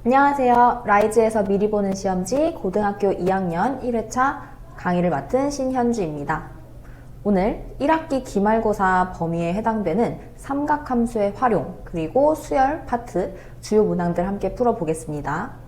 안녕하세요. 라이즈에서 미리 보는 시험지 고등학교 2학년 1회차 강의를 맡은 신현주입니다. 오늘 1학기 기말고사 범위에 해당되는 삼각함수의 활용, 그리고 수열 파트 주요 문항들 함께 풀어보겠습니다.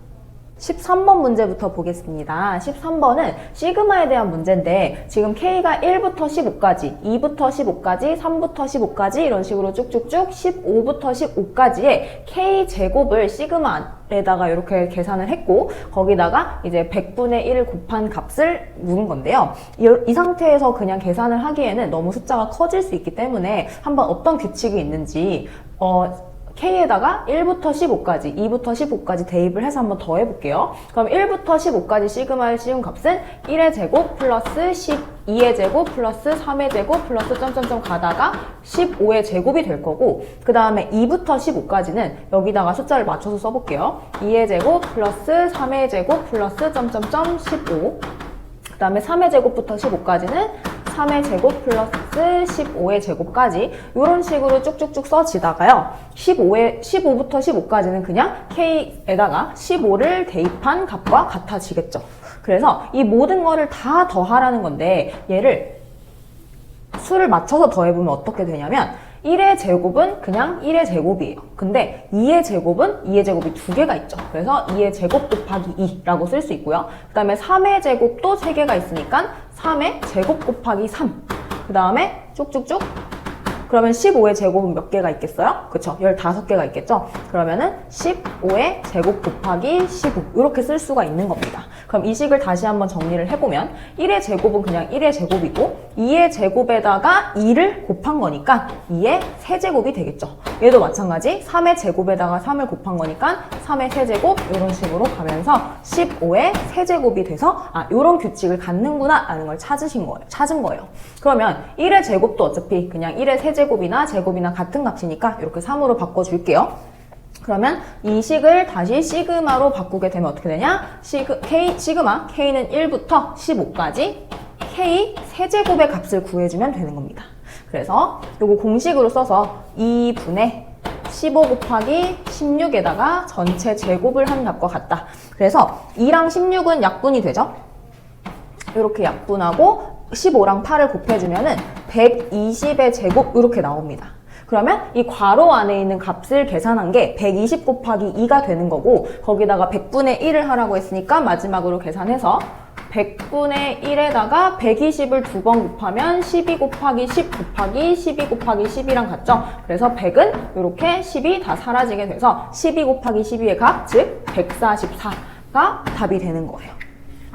13번 문제부터 보겠습니다. 13번은 시그마에 대한 문제인데 지금 K가 1부터 15까지, 2부터 15까지, 3부터 15까지 이런 식으로 쭉쭉쭉 15부터 15까지의 K제곱을 시그마에다가 이렇게 계산을 했고 거기다가 이제 100분의 1을 곱한 값을 묻은 건데요. 이 상태에서 그냥 계산을 하기에는 너무 숫자가 커질 수 있기 때문에 한번 어떤 규칙이 있는지 K에다가 1부터 15까지, 2부터 15까지 대입을 해서 한번 더 해볼게요. 그럼 1부터 15까지 시그마를 씌운 값은 1의 제곱 플러스 12의 제곱 플러스 3의 제곱 플러스 점점점 가다가 15의 제곱이 될 거고 그 다음에 2부터 15까지는 여기다가 숫자를 맞춰서 써볼게요. 2의 제곱 플러스 3의 제곱 플러스 점점점 15 그 다음에 3의 제곱부터 15까지는 3의 제곱 플러스 15의 제곱까지 이런 식으로 쭉쭉쭉 써지다가요. 15부터 15까지는 그냥 K에다가 15를 대입한 값과 같아지겠죠. 그래서 이 모든 거를 다 더하라는 건데 얘를 수를 맞춰서 더해보면 어떻게 되냐면 1의 제곱은 그냥 1의 제곱이에요. 근데 2의 제곱은 2의 제곱이 두 개가 있죠. 그래서 2의 제곱 곱하기 2라고 쓸 수 있고요. 그 다음에 3의 제곱도 3개가 있으니까 3의 제곱 곱하기 3. 그 다음에 쭉쭉쭉. 그러면 15의 제곱은 몇 개가 있겠어요? 그쵸? 15개가 있겠죠? 그러면은 15의 제곱 곱하기 15 이렇게 쓸 수가 있는 겁니다. 그럼 이 식을 다시 한번 정리를 해보면 1의 제곱은 그냥 1의 제곱이고 2의 제곱에다가 2를 곱한 거니까 2의 세제곱이 되겠죠. 얘도 마찬가지 3의 제곱에다가 3을 곱한 거니까 3의 세제곱 이런 식으로 가면서 15의 세제곱이 돼서 이런 규칙을 갖는구나 라는 걸 찾은 거예요. 그러면 1의 제곱도 어차피 그냥 1의 세제곱이나 제곱이나 같은 값이니까 이렇게 3으로 바꿔줄게요. 그러면 이 식을 다시 시그마로 바꾸게 되면 어떻게 되냐? 시그마 K는 1부터 15까지 K 세제곱의 값을 구해주면 되는 겁니다. 그래서 요거 공식으로 써서 2분의 15 곱하기 16에다가 전체 제곱을 한 값과 같다. 그래서 2랑 16은 약분이 되죠? 이렇게 약분하고 15랑 8을 곱해주면은 120의 제곱 이렇게 나옵니다. 그러면 이 괄호 안에 있는 값을 계산한 게 120 곱하기 2가 되는 거고 거기다가 100분의 1을 하라고 했으니까 마지막으로 계산해서 100분의 1에다가 120을 두 번 곱하면 12 곱하기 10 곱하기 12 곱하기 10이랑 같죠? 그래서 100은 이렇게 10이 다 사라지게 돼서 12 곱하기 12의 값, 즉 144가 답이 되는 거예요.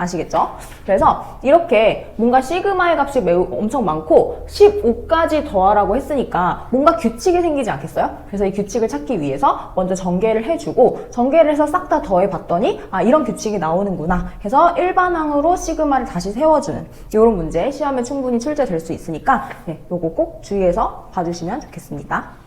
아시겠죠? 그래서 이렇게 뭔가 시그마의 값이 매우 엄청 많고 15까지 더하라고 했으니까 뭔가 규칙이 생기지 않겠어요? 그래서 이 규칙을 찾기 위해서 먼저 전개를 해주고 전개를 해서 싹 다 더해봤더니 이런 규칙이 나오는구나 해서 일반항으로 시그마를 다시 세워주는 이런 문제 시험에 충분히 출제될 수 있으니까 요거 꼭 주의해서 봐주시면 좋겠습니다.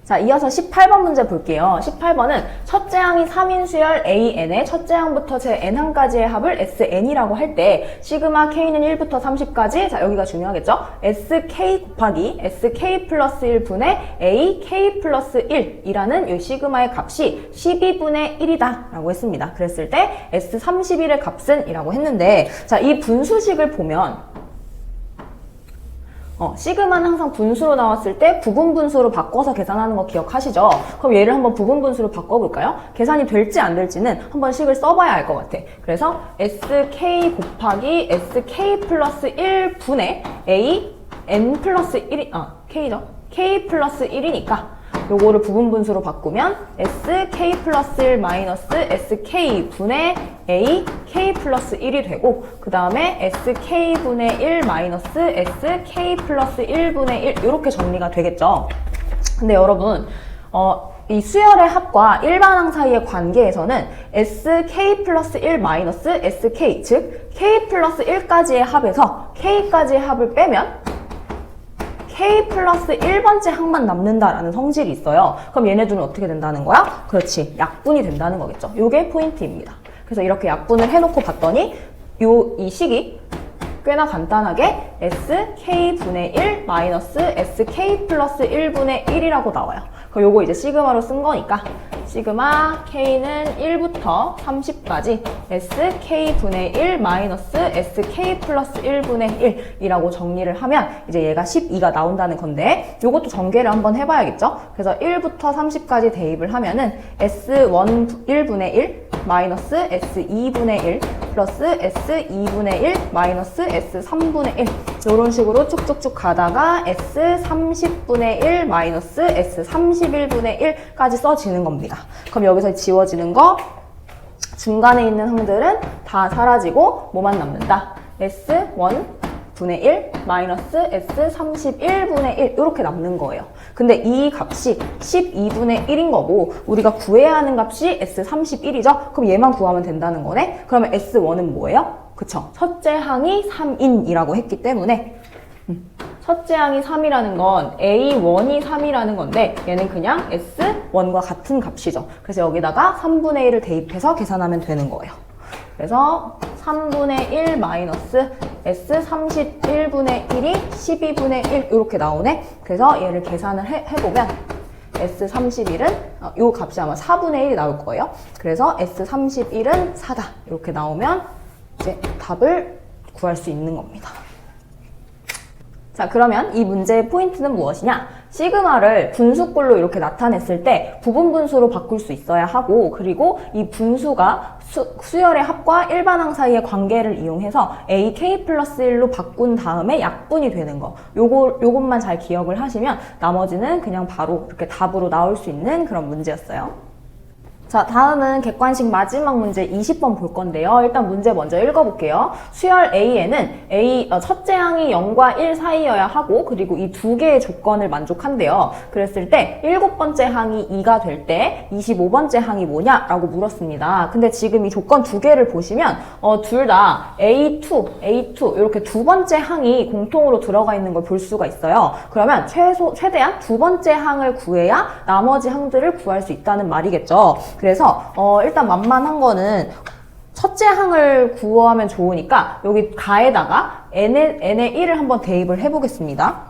자, 이어서 18번 문제 볼게요. 18번은 첫째 항이 3인 수열 AN의 첫째 항부터 제 N항까지의 합을 SN이라고 할 때 시그마 K는 1부터 30까지 자, 여기가 중요하겠죠? SK 곱하기 SK 플러스 1분의 AK 플러스 1이라는 이 시그마의 값이 12분의 1이다 라고 했습니다. 그랬을 때 S31의 값은 이라고 했는데 자, 이 분수식을 보면 시그마는 항상 분수로 나왔을 때 부분분수로 바꿔서 계산하는 거 기억하시죠? 그럼 얘를 한번 부분분수로 바꿔볼까요? 계산이 될지 안 될지는 한번 식을 써봐야 알 것 같아. 그래서 SK 곱하기 SK 플러스 1분의 A N 플러스 1이 K죠? K 플러스 1이니까 요거를 부분분수로 바꾸면 SK 플러스 1 마이너스 SK 분의 A K 플러스 1이 되고 그 다음에 SK 분의 1 마이너스 SK 플러스 1분의 1 이렇게 정리가 되겠죠. 근데 여러분 이 수열의 합과 일반항 사이의 관계에서는 SK 플러스 1 마이너스 SK 즉 K 플러스 1까지의 합에서 K까지의 합을 빼면 K 플러스 1번째 항만 남는다라는 성질이 있어요. 그럼 얘네들은 어떻게 된다는 거야? 그렇지, 약분이 된다는 거겠죠. 요게 포인트입니다. 그래서 이렇게 약분을 해놓고 봤더니 이 식이 꽤나 간단하게 SK분의 1 마이너스 SK 플러스 1분의 1이라고 나와요. 그럼 요거 이제 시그마로 쓴 거니까 시그마 K는 1부터 30까지 SK분의 1 마이너스 SK 플러스 1분의 1이라고 정리를 하면 이제 얘가 12가 나온다는 건데 요것도 전개를 한번 해봐야겠죠? 그래서 1부터 30까지 대입을 하면은 S1 1분의 1 마이너스 S2분의 1 플러스 S2분의 1 마이너스 S3분의 1 이런 식으로 쭉쭉쭉 가다가 S30분의 1 마이너스 S31분의 1까지 써지는 겁니다. 그럼 여기서 지워지는 거 중간에 있는 항들은 다 사라지고 뭐만 남는다? S1분의 1 마이너스 S31분의 1 이렇게 남는 거예요. 근데 이 값이 12분의 1인 거고 우리가 구해야 하는 값이 S31이죠? 그럼 얘만 구하면 된다는 거네? 그러면 S1은 뭐예요? 그쵸? 첫째 항이 3인이라고 했기 때문에 첫째 항이 3이라는 건 A1이 3이라는 건데 얘는 그냥 S1과 같은 값이죠. 그래서 여기다가 3분의 1을 대입해서 계산하면 되는 거예요. 그래서 3분의 1 마이너스 S31분의 1이 12분의 1 이렇게 나오네. 그래서 얘를 계산을 해보면 S31은 이 값이 아마 4분의 1이 나올 거예요. 그래서 S31은 4다 이렇게 나오면 이제 답을 구할 수 있는 겁니다. 자, 그러면 이 문제의 포인트는 무엇이냐? 시그마를 분수꼴로 이렇게 나타냈을 때 부분 분수로 바꿀 수 있어야 하고 그리고 이 분수가 수열의 합과 일반항 사이의 관계를 이용해서 AK 플러스 1로 바꾼 다음에 약분이 되는 거 요것만 잘 기억을 하시면 나머지는 그냥 바로 이렇게 답으로 나올 수 있는 그런 문제였어요. 자, 다음은 객관식 마지막 문제 20번 볼 건데요. 일단 문제 먼저 읽어볼게요. 수열 A에는 첫째 항이 0과 1 사이여야 하고 그리고 이 두 개의 조건을 만족한대요. 그랬을 때 7번째 항이 2가 될 때 25번째 항이 뭐냐라고 물었습니다. 근데 지금 이 조건 두 개를 보시면 둘 다 A2 이렇게 두 번째 항이 공통으로 들어가 있는 걸 볼 수가 있어요. 그러면 최대한 두 번째 항을 구해야 나머지 항들을 구할 수 있다는 말이겠죠. 그래서 일단 만만한 거는 첫째 항을 구하면 좋으니까 여기 가에다가 n의 1을 한번 대입을 해보겠습니다.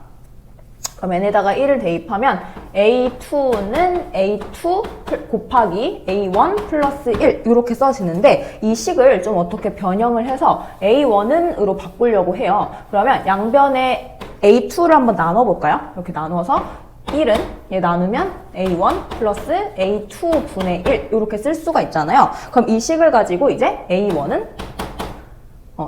그럼 n에다가 1을 대입하면 A2는 A2 곱하기 A1 플러스 1 이렇게 써지는데 이 식을 좀 어떻게 변형을 해서 A1은으로 바꾸려고 해요. 그러면 양변에 A2를 한번 나눠볼까요? 이렇게 나눠서 1은 얘 나누면 A1 플러스 A2분의 1 이렇게 쓸 수가 있잖아요. 그럼 이 식을 가지고 이제 A1은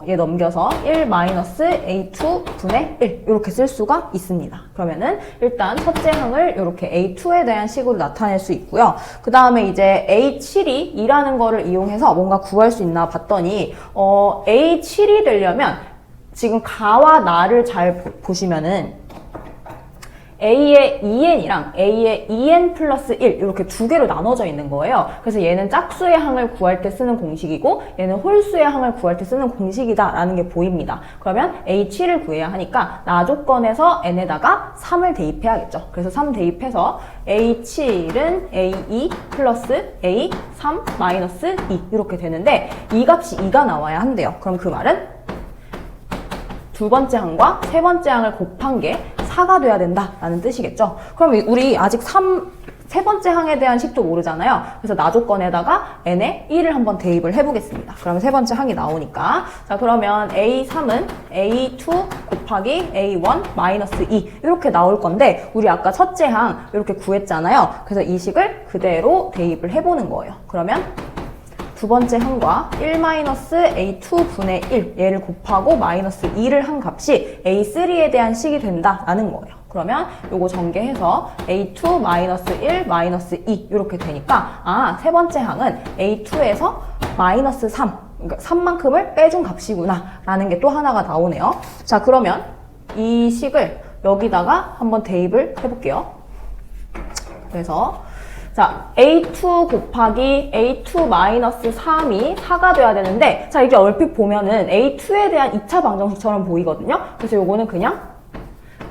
얘 넘겨서 1 마이너스 A2분의 1 이렇게 쓸 수가 있습니다. 그러면은 일단 첫째 항을 이렇게 A2에 대한 식으로 나타낼 수 있고요. 그 다음에 이제 A7이 2라는 거를 이용해서 뭔가 구할 수 있나 봤더니 A7이 되려면 지금 가와 나를 잘 보시면은 A의 2n이랑 A의 2n 플러스 1 이렇게 두 개로 나눠져 있는 거예요. 그래서 얘는 짝수의 항을 구할 때 쓰는 공식이고 얘는 홀수의 항을 구할 때 쓰는 공식이다 라는 게 보입니다. 그러면 A7을 구해야 하니까 나 조건에서 n에다가 3을 대입해야겠죠. 그래서 3 대입해서 A7은 A2 플러스 A3 마이너스 2 이렇게 되는데 이 값이 2가 나와야 한대요. 그럼 그 말은 두 번째 항과 세 번째 항을 곱한 게 4가 돼야 된다라는 뜻이겠죠. 그럼 우리 아직 세 번째 항에 대한 식도 모르잖아요. 그래서 나 조건에다가 n에 1을 한번 대입을 해보겠습니다. 그러면 세 번째 항이 나오니까 자 그러면 A3은 A2 곱하기 A1 마이너스 2 이렇게 나올 건데 우리 아까 첫째 항 이렇게 구했잖아요. 그래서 이 식을 그대로 대입을 해보는 거예요. 그러면 두 번째 항과 1-A2분의 1 얘를 곱하고 마이너스 2를 한 값이 A3에 대한 식이 된다라는 거예요. 그러면 요거 전개해서 A2 마이너스 1 마이너스 2 이렇게 되니까 세 번째 항은 A2에서 마이너스 3 그러니까 3만큼을 빼준 값이구나 라는 게 또 하나가 나오네요. 자 그러면 이 식을 여기다가 한번 대입을 해볼게요. 그래서 자, A2 곱하기 A2 마이너스 3이 4가 돼야 되는데 자 이게 얼핏 보면은 A2에 대한 2차 방정식처럼 보이거든요. 그래서 요거는 그냥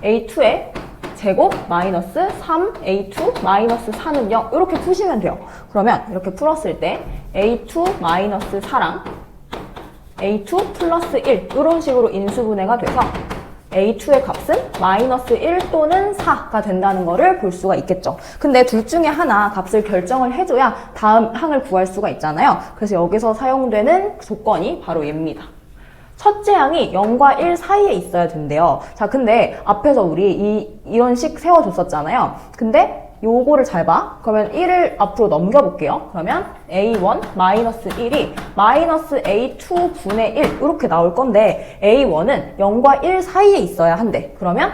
A2의 제곱 마이너스 3A2 마이너스 4는 0 이렇게 푸시면 돼요. 그러면 이렇게 풀었을 때 A2 마이너스 4랑 A2 플러스 1 이런 식으로 인수분해가 돼서 A2의 값은 마이너스 1 또는 4가 된다는 거를 볼 수가 있겠죠. 근데 둘 중에 하나 값을 결정을 해줘야 다음 항을 구할 수가 있잖아요. 그래서 여기서 사용되는 조건이 바로 얘입니다. 첫째 항이 0과 1 사이에 있어야 된대요. 자, 근데 앞에서 우리 이런 식 세워줬었잖아요. 근데 요거를 잘 봐. 그러면 1을 앞으로 넘겨볼게요. 그러면 A1 마이너스 1이 마이너스 A2 분의 1 이렇게 나올 건데 A1은 0과 1 사이에 있어야 한대. 그러면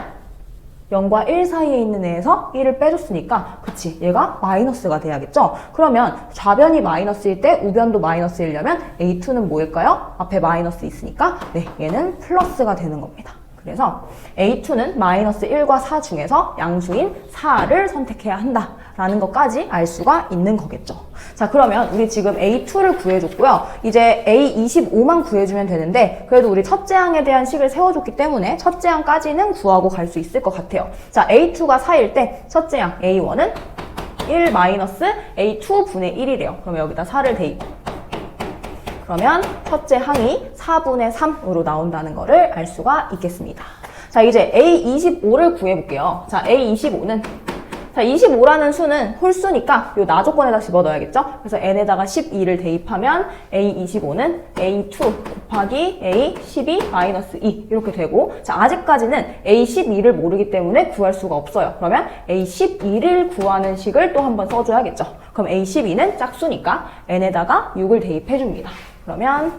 0과 1 사이에 있는 애에서 1을 빼줬으니까 그치, 얘가 마이너스가 돼야겠죠? 그러면 좌변이 마이너스일 때 우변도 마이너스이려면 A2는 뭐일까요? 앞에 마이너스 있으니까 네, 얘는 플러스가 되는 겁니다. 그래서 A2는 마이너스 1과 4 중에서 양수인 4를 선택해야 한다라는 것까지 알 수가 있는 거겠죠. 자, 그러면 우리 지금 A2를 구해줬고요. 이제 A25만 구해주면 되는데 그래도 우리 첫째 항에 대한 식을 세워줬기 때문에 첫째 항까지는 구하고 갈 수 있을 것 같아요. 자, A2가 4일 때 첫째 항 A1은 1 마이너스 A2 분의 1이래요. 그러면 여기다 4를 대입. 그러면 첫째 항이 4분의 3으로 나온다는 거를 알 수가 있겠습니다. 자, 이제 A25를 구해볼게요. 자, A25는 자, 25라는 수는 홀수니까 요 나조건에다 집어넣어야겠죠? 그래서 n에다가 12를 대입하면 A25는 A2 곱하기 A12 마이너스 2 이렇게 되고, 자, 아직까지는 A12를 모르기 때문에 구할 수가 없어요. 그러면 A12를 구하는 식을 또 한번 써줘야겠죠? 그럼 A12는 짝수니까 n에다가 6을 대입해줍니다. 그러면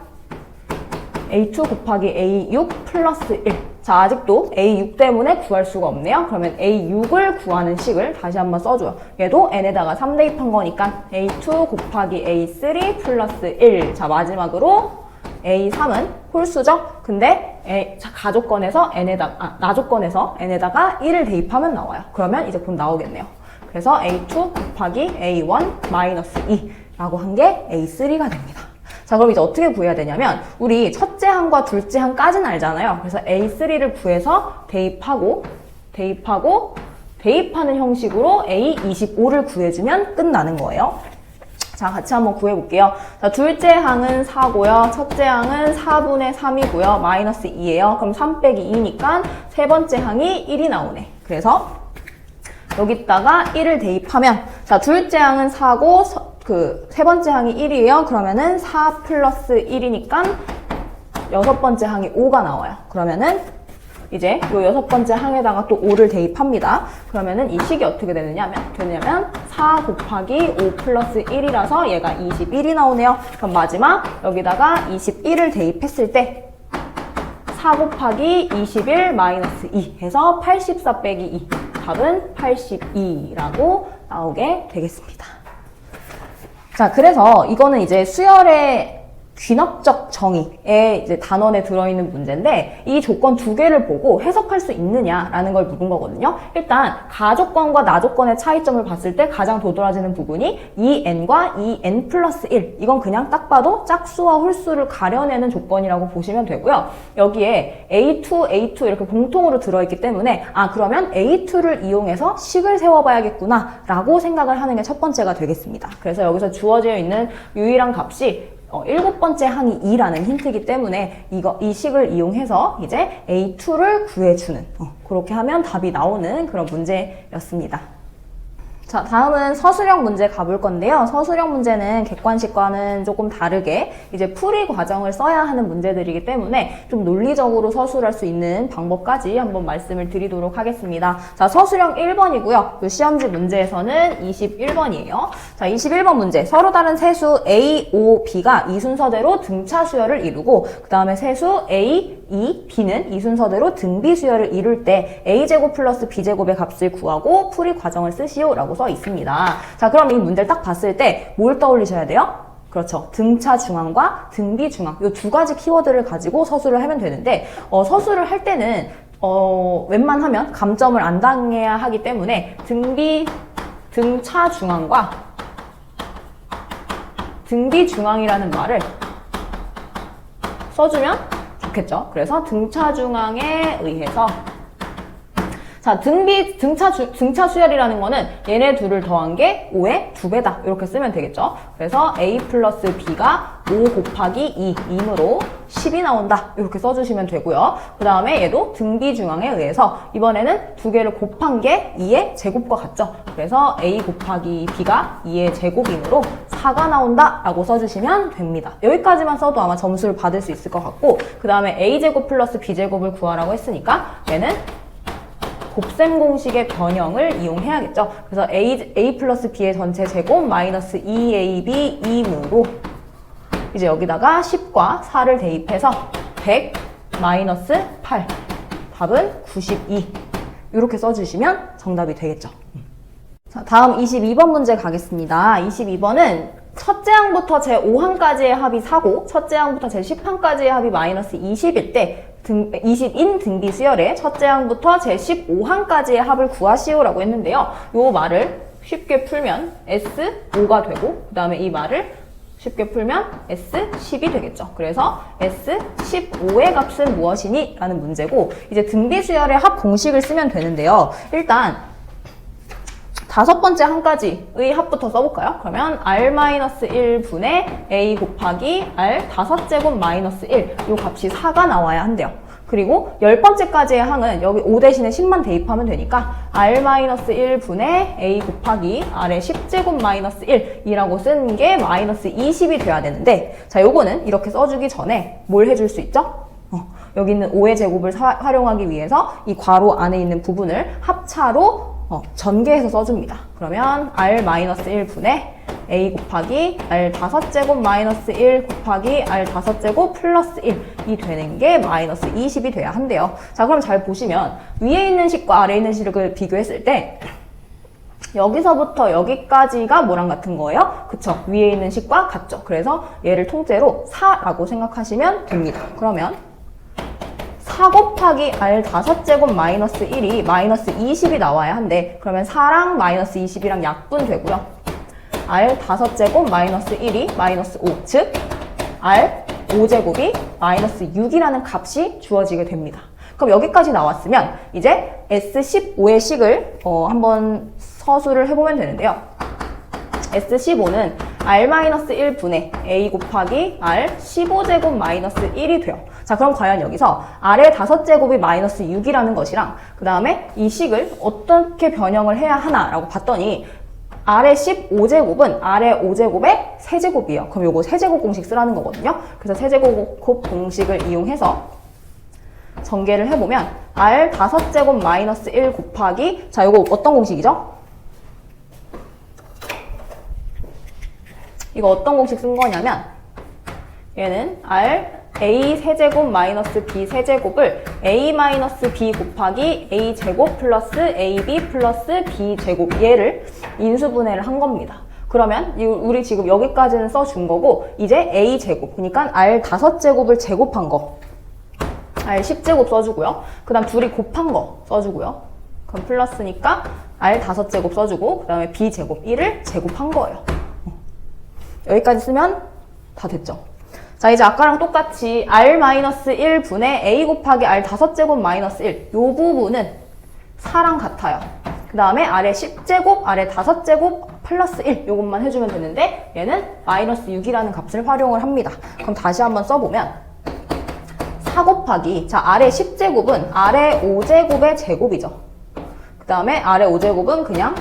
A2 곱하기 A6 플러스 1. 자, 아직도 A6 때문에 구할 수가 없네요. 그러면 A6을 구하는 식을 다시 한번 써줘요. 얘도 n에다가 3 대입한 거니까 A2 곱하기 A3 플러스 1. 자, 마지막으로 A3은 홀수죠? 근데 자, 가조건에서 나조건에서 n에다가 1을 대입하면 나와요. 그러면 이제 곧 나오겠네요. 그래서 A2 곱하기 A1 마이너스 2라고 한 게 A3가 됩니다. 자, 그럼 이제 어떻게 구해야 되냐면 우리 첫째 항과 둘째 항까지는 알잖아요. 그래서 A3를 구해서 대입하는 형식으로 A25를 구해주면 끝나는 거예요. 자, 같이 한번 구해볼게요. 자, 둘째 항은 4고요. 첫째 항은 4분의 3이고요. 마이너스 2예요. 그럼 3 빼기 2니까 세 번째 항이 1이 나오네. 그래서 여기다가 1을 대입하면, 자, 둘째 항은 4고 세 번째 항이 1이에요. 그러면은 4 플러스 1이니까 여섯 번째 항이 5가 나와요. 그러면은 이제 요 여섯 번째 항에다가 또 5를 대입합니다. 그러면은 이 식이 어떻게 되냐면 4 곱하기 5 플러스 1이라서 얘가 21이 나오네요. 그럼 마지막 여기다가 21을 대입했을 때 4 곱하기 21 마이너스 2 해서 84 빼기 2. 답은 82라고 나오게 되겠습니다. 자, 그래서 이거는 이제 수열의 귀납적 정의의 이제 단원에 들어있는 문제인데 이 조건 두 개를 보고 해석할 수 있느냐라는 걸 묻은 거거든요. 일단 가조건과 나조건의 차이점을 봤을 때 가장 도드라지는 부분이 2n과 2n 플러스 1. 이건 그냥 딱 봐도 짝수와 홀수를 가려내는 조건이라고 보시면 되고요. 여기에 A2, A2 이렇게 공통으로 들어있기 때문에 그러면 A2를 이용해서 식을 세워봐야겠구나 라고 생각을 하는 게 첫 번째가 되겠습니다. 그래서 여기서 주어져 있는 유일한 값이 7번째 항이 2라는 힌트이기 때문에 이 식을 이용해서 이제 A2를 구해주는 그렇게 하면 답이 나오는 그런 문제였습니다. 자, 다음은 서술형 문제 가볼 건데요. 서술형 문제는 객관식과는 조금 다르게 이제 풀이 과정을 써야 하는 문제들이기 때문에 좀 논리적으로 서술할 수 있는 방법까지 한번 말씀을 드리도록 하겠습니다. 자, 서술형 1번이고요. 이 시험지 문제에서는 21번이에요. 자, 21번 문제. 서로 다른 세수 A, O, B가 이 순서대로 등차 수열을 이루고 그 다음에 세수 A, E, B는 이 순서대로 등비 수열을 이룰 때 A제곱 플러스 B제곱의 값을 구하고 풀이 과정을 쓰시오 라고 써 있습니다. 자, 그럼 이 문제를 딱 봤을 때 뭘 떠올리셔야 돼요? 그렇죠. 등차 중앙과 등비 중앙 이 두 가지 키워드를 가지고 서술을 하면 되는데 서술을 할 때는 웬만하면 감점을 안 당해야 하기 때문에 등차 중앙과 등비 중앙이라는 말을 써주면 좋겠죠. 그래서 등차 중앙에 의해서 자, 등차 수열이라는 거는 얘네 둘을 더한 게 5의 2배다. 이렇게 쓰면 되겠죠. 그래서 A 플러스 B가 5 곱하기 2이므로 10이 나온다. 이렇게 써주시면 되고요. 그 다음에 얘도 등비중앙에 의해서 이번에는 두 개를 곱한 게 2의 제곱과 같죠. 그래서 A 곱하기 B가 2의 제곱이므로 4가 나온다 라고 써주시면 됩니다. 여기까지만 써도 아마 점수를 받을 수 있을 것 같고, 그 다음에 A제곱 플러스 B제곱을 구하라고 했으니까 얘는 곱셈 공식의 변형을 이용해야겠죠. 그래서 A 플러스 B의 전체 제곱 마이너스 2AB 2이므로 이제 여기다가 10과 4를 대입해서 100 마이너스 8. 답은 92. 이렇게 써주시면 정답이 되겠죠. 자, 다음 22번 문제 가겠습니다. 22번은 첫째 항부터 제5항까지의 합이 4고 첫째 항부터 제10항까지의 합이 마이너스 20일 때 20인 등비 수열의 첫째 항부터 제15항까지의 합을 구하시오라고 했는데요. 이 말을 쉽게 풀면 S5가 되고 그 다음에 이 말을 쉽게 풀면 S10이 되겠죠. 그래서 S15의 값은 무엇이니? 라는 문제고, 이제 등비 수열의 합 공식을 쓰면 되는데요. 일단 다섯 번째 항까지의 합부터 써볼까요? 그러면 R-1분의 A 곱하기 R 5제곱 마이너스 1, 이 값이 4가 나와야 한대요. 그리고 10번째까지의 항은 여기 5 대신에 10만 대입하면 되니까 R-1분의 A 곱하기 R의 10제곱 마이너스 1이라고 쓰는 게 마이너스 20이 돼야 되는데, 자, 요거는 이렇게 써주기 전에 뭘 해줄 수 있죠? 여기 있는 5의 제곱을 활용하기 위해서 이 괄호 안에 있는 부분을 합차로 전개해서 써줍니다. 그러면 R-1분의 A 곱하기 R 5제곱 마이너스 1 곱하기 R 5제곱 플러스 1이 되는 게 마이너스 20이 돼야 한대요. 자, 그럼 잘 보시면 위에 있는 식과 아래에 있는 식을 비교했을 때 여기서부터 여기까지가 뭐랑 같은 거예요? 그쵸? 위에 있는 식과 같죠? 그래서 얘를 통째로 4라고 생각하시면 됩니다. 그러면 4 곱하기 R 5제곱 마이너스 1이 마이너스 20이 나와야 한대. 그러면 4랑 마이너스 20이랑 약분되고요. R 5제곱 마이너스 1이 마이너스 5, 즉 R 5제곱이 마이너스 6이라는 값이 주어지게 됩니다. 그럼 여기까지 나왔으면 이제 S15의 식을 한번 서술을 해보면 되는데요. S15는 R-1분의 A 곱하기 R 15제곱 마이너스 1이 돼요. 자, 그럼 과연 여기서 R의 5제곱이 마이너스 6이라는 것이랑 그 다음에 이 식을 어떻게 변형을 해야 하나라고 봤더니 R의 15제곱은 R의 5제곱의 세제곱이에요. 그럼 요거 세제곱 공식 쓰라는 거거든요. 그래서 세제곱 공식을 이용해서 전개를 해보면 R 5제곱 마이너스 1 곱하기, 자, 요거 어떤 공식이죠? 이거 어떤 공식 쓴 거냐면 얘는 A 세제곱 마이너스 B 세제곱을 A 마이너스 B 곱하기 A 제곱 플러스 AB 플러스 B 제곱, 얘를 인수분해를 한 겁니다. 그러면 우리 지금 여기까지는 써준 거고 이제 A 제곱, 그러니까 R 5제곱을 제곱한 거 R 10제곱 써주고요. 그 다음 둘이 곱한 거 써주고요. 그럼 플러스니까 R 5제곱 써주고 그 다음에 B 제곱 1을 제곱한 거예요. 여기까지 쓰면 다 됐죠. 자, 이제 아까랑 똑같이 R-1분의 A 곱하기 R 5제곱 마이너스 1, 요 부분은 4랑 같아요. 그 다음에 R의 10제곱, R의 5제곱 플러스 1, 요것만 해주면 되는데 얘는 마이너스 6이라는 값을 활용을 합니다. 그럼 다시 한번 써보면 4 곱하기, 자, R의 10제곱은 R의 5제곱의 제곱이죠. 그 다음에 R의 5제곱은 그냥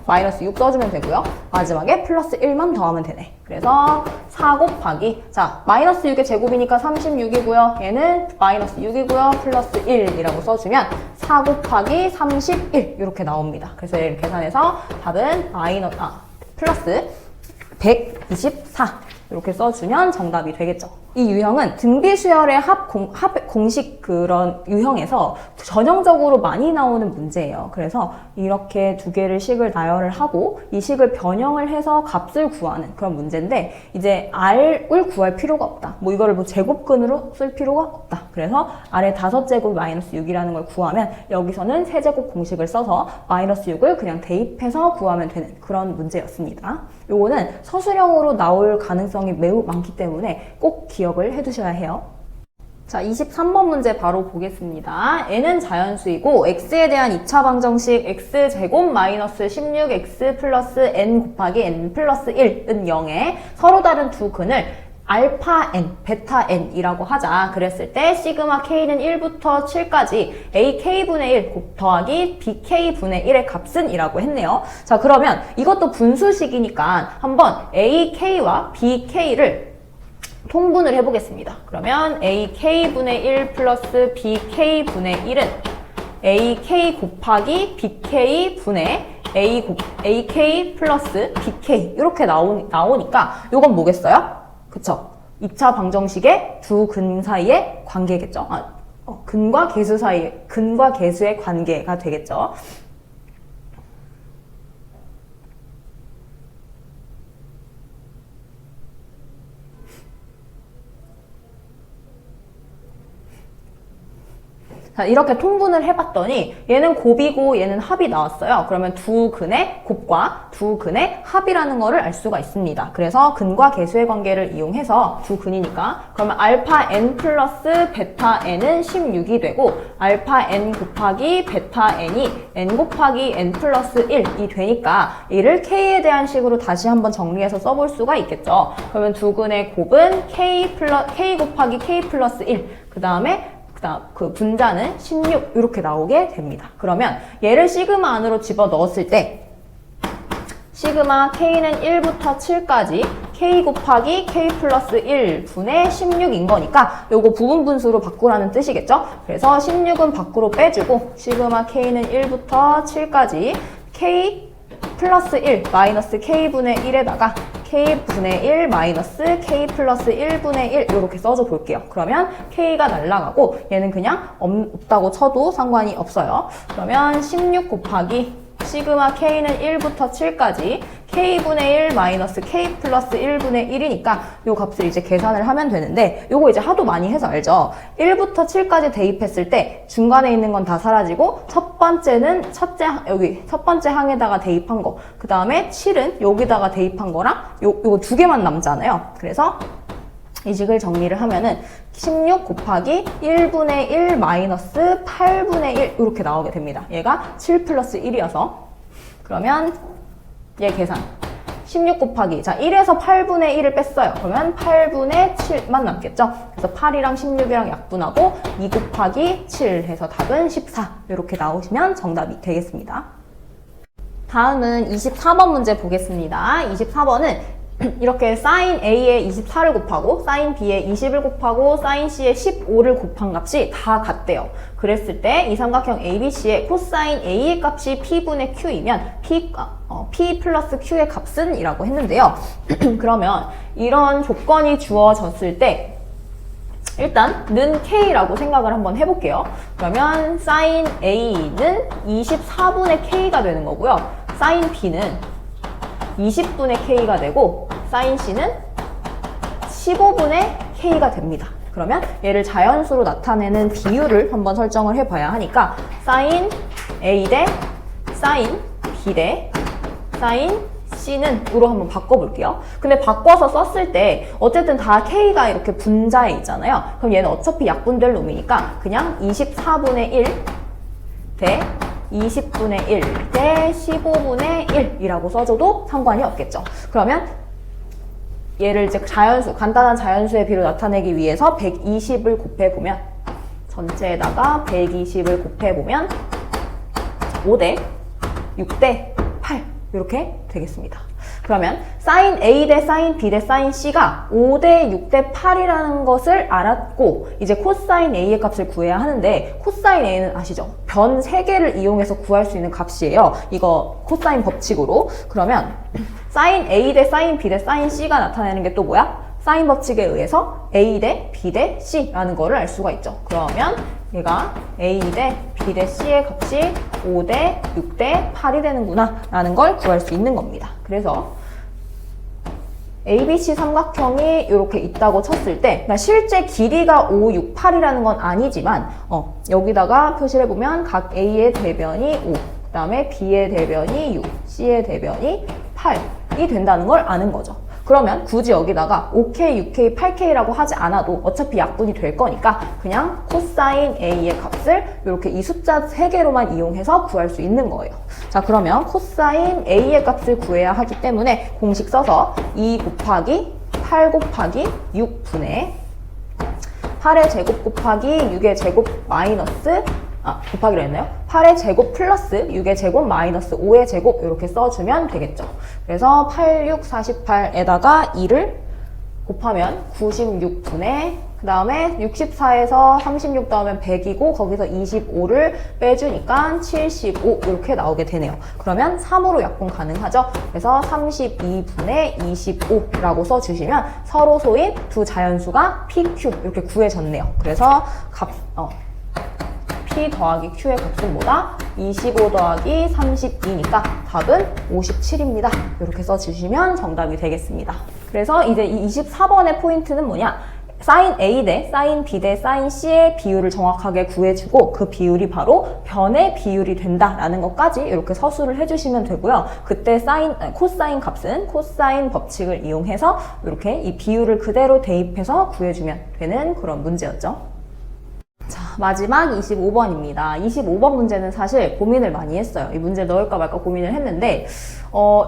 마이너스 6 써주면 되고요. 마지막에 플러스 1만 더하면 되네. 그래서 4 곱하기, 자, 마이너스 6의 제곱이니까 36이고요. 얘는 마이너스 6이고요. 플러스 1이라고 써주면 4 곱하기 31 이렇게 나옵니다. 그래서 얘를 계산해서 답은 플러스 124 이렇게 써주면 정답이 되겠죠. 이 유형은 등비수열의 합 공식 그런 유형에서 전형적으로 많이 나오는 문제예요. 그래서 이렇게 두 개를 식을 나열을 하고 이 식을 변형을 해서 값을 구하는 그런 문제인데, 이제 R을 구할 필요가 없다. 뭐 이거를 뭐 제곱근으로 쓸 필요가 없다. 그래서 R의 5제곱 마이너스 6이라는 걸 구하면 여기서는 세제곱 공식을 써서 마이너스 6을 그냥 대입해서 구하면 되는 그런 문제였습니다. 요거는 서술형으로 나올 가능성이 매우 많기 때문에 꼭 기억을 해두셔야 해요. 자, 23번 문제 바로 보겠습니다. n은 자연수이고 x에 대한 2차 방정식 x제곱 마이너스 16x 플러스 n 곱하기 n 플러스 1은 0에 서로 다른 두 근을 알파 n, 베타 n이라고 하자. 그랬을 때 시그마 k는 1부터 7까지 ak분의 1 더하기 bk분의 1의 값은 이라고 했네요. 자, 그러면 이것도 분수식이니까 한번 ak와 bk를 통분을 해보겠습니다. 그러면 ak분의 1 플러스 bk분의 1은 ak 곱하기 bk분의 ak 플러스 bk 이렇게 나오니까 이건 뭐겠어요? 그쵸? 2차 방정식의 두 근 사이의 관계겠죠? 근과 계수 사이의, 근과 계수의 관계가 되겠죠? 자, 이렇게 통분을 해봤더니 얘는 곱이고 얘는 합이 나왔어요. 그러면 두 근의 곱과 두 근의 합이라는 거를 알 수가 있습니다. 그래서 근과 계수의 관계를 이용해서 두 근이니까 그러면 알파 n 플러스 베타 n은 16이 되고 알파 n 곱하기 베타 n이 n 곱하기 n 플러스 1이 되니까 이를 k에 대한 식으로 다시 한번 정리해서 써볼 수가 있겠죠. 그러면 두 근의 곱은 k 곱하기 k 플러스 1 그 다음에 그 분자는 16 이렇게 나오게 됩니다. 그러면 얘를 시그마 안으로 집어 넣었을 때 시그마 k는 1부터 7까지 k 곱하기 k 플러스 1분의 16인 거니까 요거 부분 분수로 바꾸라는 뜻이겠죠? 그래서 16은 밖으로 빼주고 시그마 k는 1부터 7까지 k 플러스 1 마이너스 k분의 1에다가 k분의 1 마이너스 k 플러스 1분의 1 이렇게 써줘 볼게요. 그러면 k가 날아가고 얘는 그냥 없다고 쳐도 상관이 없어요. 그러면 16 곱하기 시그마 k는 1부터 7까지 k분의 1 마이너스 k 플러스 1분의 1이니까 요 값을 이제 계산을 하면 되는데 요거 이제 하도 많이 해서 알죠? 1부터 7까지 대입했을 때 중간에 있는 건 다 사라지고 첫 번째는 여기 첫 번째 항에다가 대입한 거 그 다음에 7은 여기다가 대입한 거랑 요거 두 개만 남잖아요. 그래서 이 식을 정리를 하면은 16 곱하기 1분의 1 마이너스 8분의 1 이렇게 나오게 됩니다. 얘가 7 플러스 1이어서 그러면 얘 계산 16 곱하기 자 1에서 8분의 1을 뺐어요. 그러면 8분의 7만 남겠죠. 그래서 8이랑 16이랑 약분하고 2 곱하기 7 해서 답은 14 이렇게 나오시면 정답이 되겠습니다. 다음은 24번 문제 보겠습니다. 24번은 이렇게 sin A에 24를 곱하고 sin B에 20을 곱하고 sin C에 15를 곱한 값이 다 같대요. 그랬을 때 이 삼각형 ABC의 코사인 A의 값이 P분의 Q이면 P 플러스 Q의 값은 이라고 했는데요. 그러면 이런 조건이 주어졌을 때 일단 는 K라고 생각을 한번 해볼게요. 그러면 sin A는 24분의 K가 되는 거고요. sin B는 20분의 K가 되고 sin C는 15분의 K가 됩니다. 그러면 얘를 자연수로 나타내는 비율을 한번 설정을 해봐야 하니까 sin A 대 sin B 대 sin C는 으로 한번 바꿔볼게요. 근데 바꿔서 썼을 때 어쨌든 다 K가 이렇게 분자에 있잖아요. 그럼 얘는 어차피 약분될 놈이니까 그냥 24분의 1 대 20분의 1 대 15분의 1이라고 써줘도 상관이 없겠죠. 그러면 얘를 이제 간단한 자연수의 비로 나타내기 위해서 120을 곱해보면 전체에다가 120을 곱해보면 5대 6대 8 이렇게 되겠습니다. 그러면 sin A 대 sin B 대 sin C가 5대 6대 8이라는 것을 알았고 이제 코사인 A의 값을 구해야 하는데 코사인 A는 아시죠? 변 3개를 이용해서 구할 수 있는 값이에요. 이거 코사인 법칙으로. 그러면 sin A 대 sin B 대 sin C가 나타내는 게 또 뭐야? 사인 법칙에 의해서 A 대 B 대 C라는 거를 알 수가 있죠. 그러면 얘가 A 대 B 대 C의 값이 5대 6대 8이 되는구나 라는 걸 구할 수 있는 겁니다. 그래서 ABC 삼각형이 이렇게 있다고 쳤을 때 실제 길이가 5, 6, 8이라는 건 아니지만 여기다가 표시를 해보면 각 A의 대변이 5, 그 다음에 B의 대변이 6, C의 대변이 8이 된다는 걸 아는 거죠. 그러면 굳이 여기다가 5K, 6K, 8K라고 하지 않아도 어차피 약분이 될 거니까 그냥 코사인 A의 값을 이렇게 이 숫자 3개로만 이용해서 구할 수 있는 거예요. 자, 그러면 코사인 A의 값을 구해야 하기 때문에 공식 써서 2 곱하기 8 곱하기 6분의 8의 제곱 곱하기 6의 제곱 마이너스 곱하기로 했나요? 8의 제곱 플러스 6의 제곱 마이너스 5의 제곱 이렇게 써주면 되겠죠. 그래서 8, 6, 48에다가 2를 곱하면 96분의 그 다음에 64에서 36 더하면 100이고 거기서 25를 빼주니까 75 이렇게 나오게 되네요. 그러면 3으로 약분 가능하죠. 그래서 32분의 25라고 써주시면 서로소인 두 자연수가 PQ 이렇게 구해졌네요. 그래서 P 더하기 Q의 값은 뭐다? 25 더하기 32니까 답은 57입니다. 이렇게 써주시면 정답이 되겠습니다. 그래서 이제 이 24번의 포인트는 뭐냐? 사인 A 대 사인 B 대 사인 C의 비율을 정확하게 구해주고 그 비율이 바로 변의 비율이 된다라는 것까지 이렇게 서술을 해주시면 되고요. 그때 코사인 값은 코사인 법칙을 이용해서 이렇게 이 비율을 그대로 대입해서 구해주면 되는 그런 문제였죠. 자, 마지막 25번입니다. 25번 문제는 사실 고민을 많이 했어요. 이 문제 넣을까 말까 고민을 했는데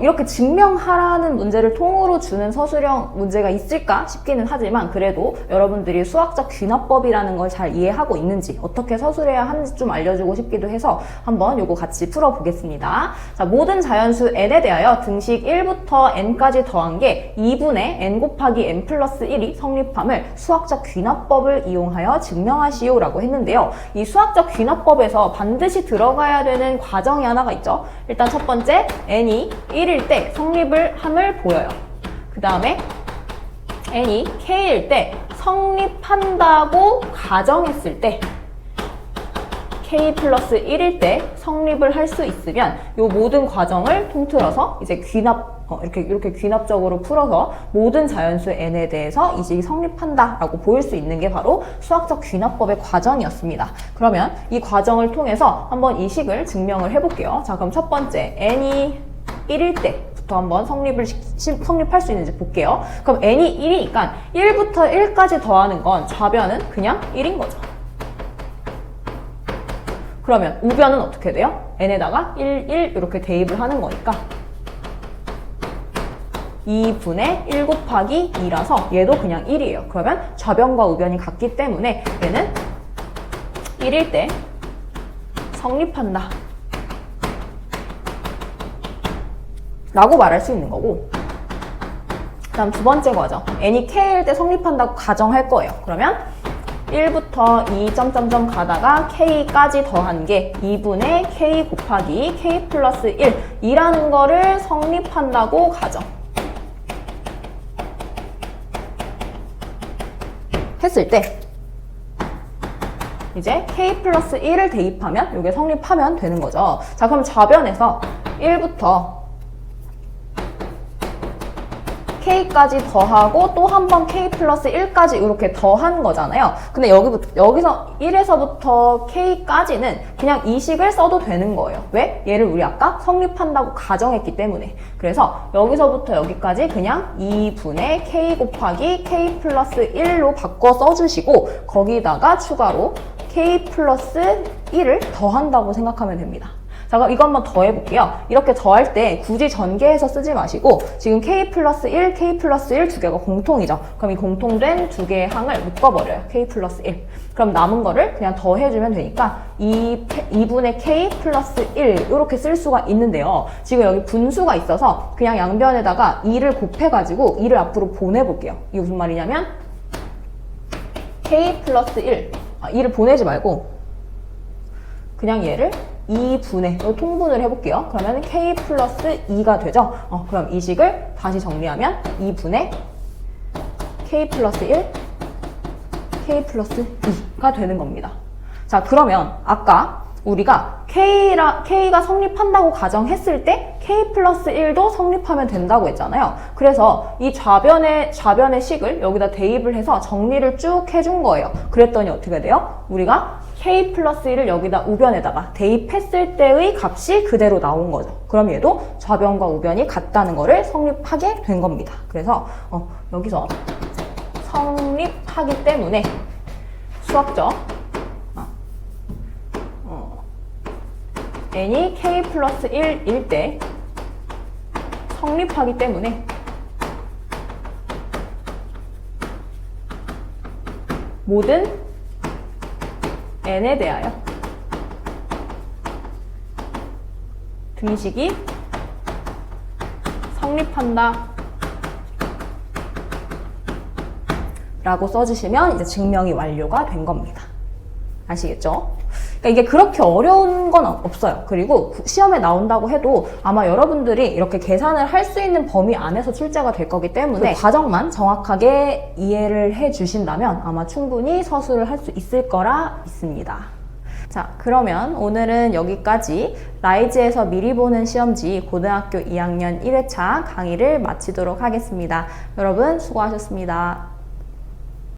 이렇게 증명하라는 문제를 통으로 주는 서술형 문제가 있을까 싶기는 하지만 그래도 여러분들이 수학적 귀납법이라는 걸 잘 이해하고 있는지 어떻게 서술해야 하는지 좀 알려주고 싶기도 해서 한번 요거 같이 풀어보겠습니다. 자, 모든 자연수 n에 대하여 등식 1부터 n까지 더한 게 2분의 n 곱하기 n 플러스 1이 성립함을 수학적 귀납법을 이용하여 증명하시오 라고 했는데요. 이 수학적 귀납법에서 반드시 들어가야 되는 과정이 하나가 있죠. 일단 첫 번째, n이 1일 때 성립을 함을 보여요. 그 다음에 n이 k일 때 성립한다고 가정했을 때 k 플러스 1일 때 성립을 할 수 있으면 이 모든 과정을 통틀어서 이제 이렇게 귀납적으로 풀어서 모든 자연수 n에 대해서 이 식이 성립한다라고 보일 수 있는 게 바로 수학적 귀납법의 과정이었습니다. 그러면 이 과정을 통해서 한번 이 식을 증명을 해볼게요. 자, 그럼 첫 번째 n이 1일 때부터 한번 성립할 수 있는지 볼게요. 그럼 n이 1이니까 1부터 1까지 더하는 건 좌변은 그냥 1인 거죠. 그러면 우변은 어떻게 돼요? n에다가 1, 1 이렇게 대입을 하는 거니까 2분의 1 곱하기 2라서 얘도 그냥 1이에요. 그러면 좌변과 우변이 같기 때문에 얘는 1일 때 성립한다 라고 말할 수 있는 거고, 그 다음 두 번째 과정, n이 k일 때 성립한다고 가정할 거예요. 그러면 1부터 2 점점점 가다가 k까지 더한 게 2분의 k 곱하기 k 플러스 1이라는 거를 성립한다고 가정 했을 때 이제 k 플러스 1을 대입하면 이게 성립하면 되는 거죠. 자, 그럼 좌변에서 1부터 k까지 더하고 또 한 번 k 플러스 1까지 이렇게 더한 거잖아요. 근데 여기서 1에서부터 k까지는 그냥 이 식을 써도 되는 거예요. 왜? 얘를 우리 아까 성립한다고 가정했기 때문에. 그래서 여기서부터 여기까지 그냥 2분의 k 곱하기 k 플러스 1로 바꿔 써주시고 거기다가 추가로 k 플러스 1을 더한다고 생각하면 됩니다. 자, 그럼 이거 한번 더 해볼게요. 이렇게 더할 때 굳이 전개해서 쓰지 마시고 지금 k 플러스 1, k 플러스 1 두 개가 공통이죠. 그럼 이 공통된 두 개의 항을 묶어버려요. k 플러스 1. 그럼 남은 거를 그냥 더해주면 되니까 2분의 k 플러스 1 이렇게 쓸 수가 있는데요. 지금 여기 분수가 있어서 그냥 양변에다가 2를 곱해가지고 2를 앞으로 보내볼게요. 이게 무슨 말이냐면 k 플러스 1, 2를 보내지 말고 그냥 얘를 2분의 통분을 해볼게요. 그러면 k 플러스 2가 되죠. 그럼 이 식을 다시 정리하면 2분의 k 플러스 1, k 플러스 2가 되는 겁니다. 자, 그러면 아까 우리가 K가 성립한다고 가정했을 때 K 플러스 1도 성립하면 된다고 했잖아요. 그래서 이 좌변의 식을 여기다 대입을 해서 정리를 쭉 해준 거예요. 그랬더니 어떻게 돼요? 우리가 K 플러스 1을 여기다 우변에다가 대입했을 때의 값이 그대로 나온 거죠. 그럼 얘도 좌변과 우변이 같다는 거를 성립하게 된 겁니다. 그래서 여기서 성립하기 때문에 수학적 n이 k 플러스 1일 때 성립하기 때문에 모든 n에 대하여 등식이 성립한다 라고 써주시면 이제 증명이 완료가 된 겁니다. 아시겠죠? 그러니까 이게 그렇게 어려운 건 없어요. 그리고 시험에 나온다고 해도 아마 여러분들이 이렇게 계산을 할 수 있는 범위 안에서 출제가 될 거기 때문에 그 과정만 정확하게 이해를 해 주신다면 아마 충분히 서술을 할 수 있을 거라 믿습니다. 자, 그러면 오늘은 여기까지 라이즈에서 미리 보는 시험지 고등학교 2학년 1회차 강의를 마치도록 하겠습니다. 여러분 수고하셨습니다.